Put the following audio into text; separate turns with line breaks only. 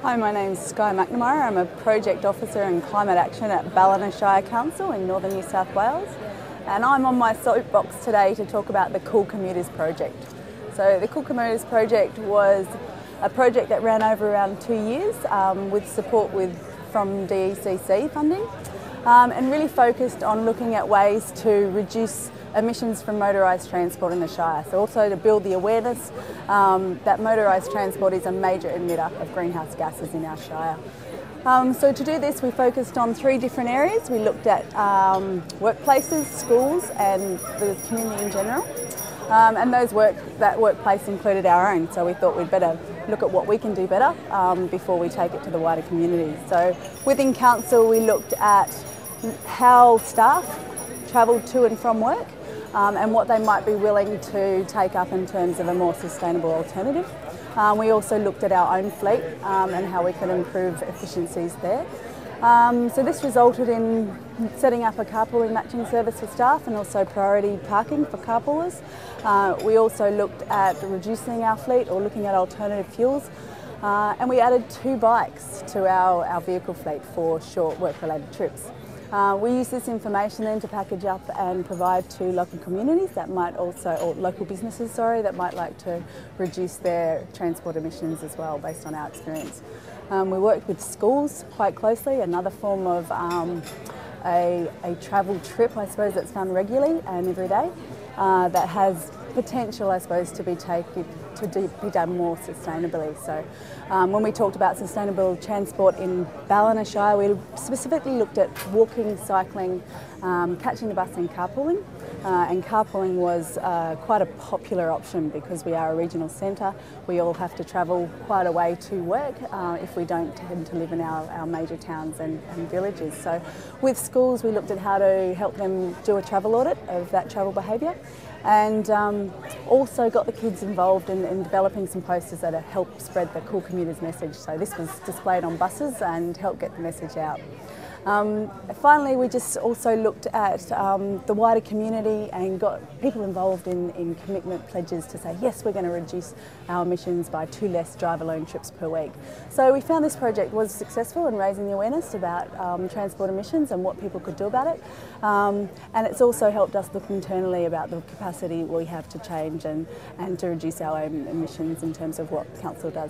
Hi, my name's Skye McNamara. I'm a Project Officer in Climate Action at Ballina Shire Council in northern New South Wales. And I'm on my soapbox today to talk about the Cool Commuters project. So the Cool Commuters project was a project that ran over around 2 years with support from DECC funding and really focused on looking at ways to reduce emissions from motorised transport in the Shire. So also to build the awareness that motorised transport is a major emitter of greenhouse gases in our Shire. So to do this, we focused on 3 different areas. We looked at workplaces, schools and the community in general. And that workplace included our own, so we thought we'd better look at what we can do better before we take it to the wider community. So within council we looked at how staff travelled to and from work and what they might be willing to take up in terms of a more sustainable alternative. We also looked at our own fleet and how we could improve efficiencies there. So this resulted in setting up a carpooling matching service for staff and also priority parking for carpoolers. We also looked at reducing our fleet or looking at alternative fuels. And we added 2 bikes to our vehicle fleet for short work-related trips. We use this information then to package up and provide to local communities that might also, or local businesses, sorry, that might like to reduce their transport emissions as well based on our experience. We worked with schools quite closely, another form of a travel trip, I suppose, that's done regularly and every day that has potential, I suppose, to be done more sustainably. So when we talked about sustainable transport in Ballina Shire, we specifically looked at walking, cycling, catching the bus and carpooling. And carpooling was quite a popular option because we are a regional centre. We all have to travel quite a way to work if we don't tend to live in our major towns and villages. So with schools we looked at how to help them do a travel audit of that travel behaviour, and also got the kids involved in developing some posters that help spread the Cool Commuters message. So this was displayed on buses and helped get the message out. Finally, we just also looked at the wider community and got people involved in commitment pledges to say, yes, we're going to reduce our emissions by 2 less drive-alone trips per week. So we found this project was successful in raising the awareness about transport emissions and what people could do about it. And it's also helped us look internally about the capacity we have to change and to reduce our own emissions in terms of what Council does.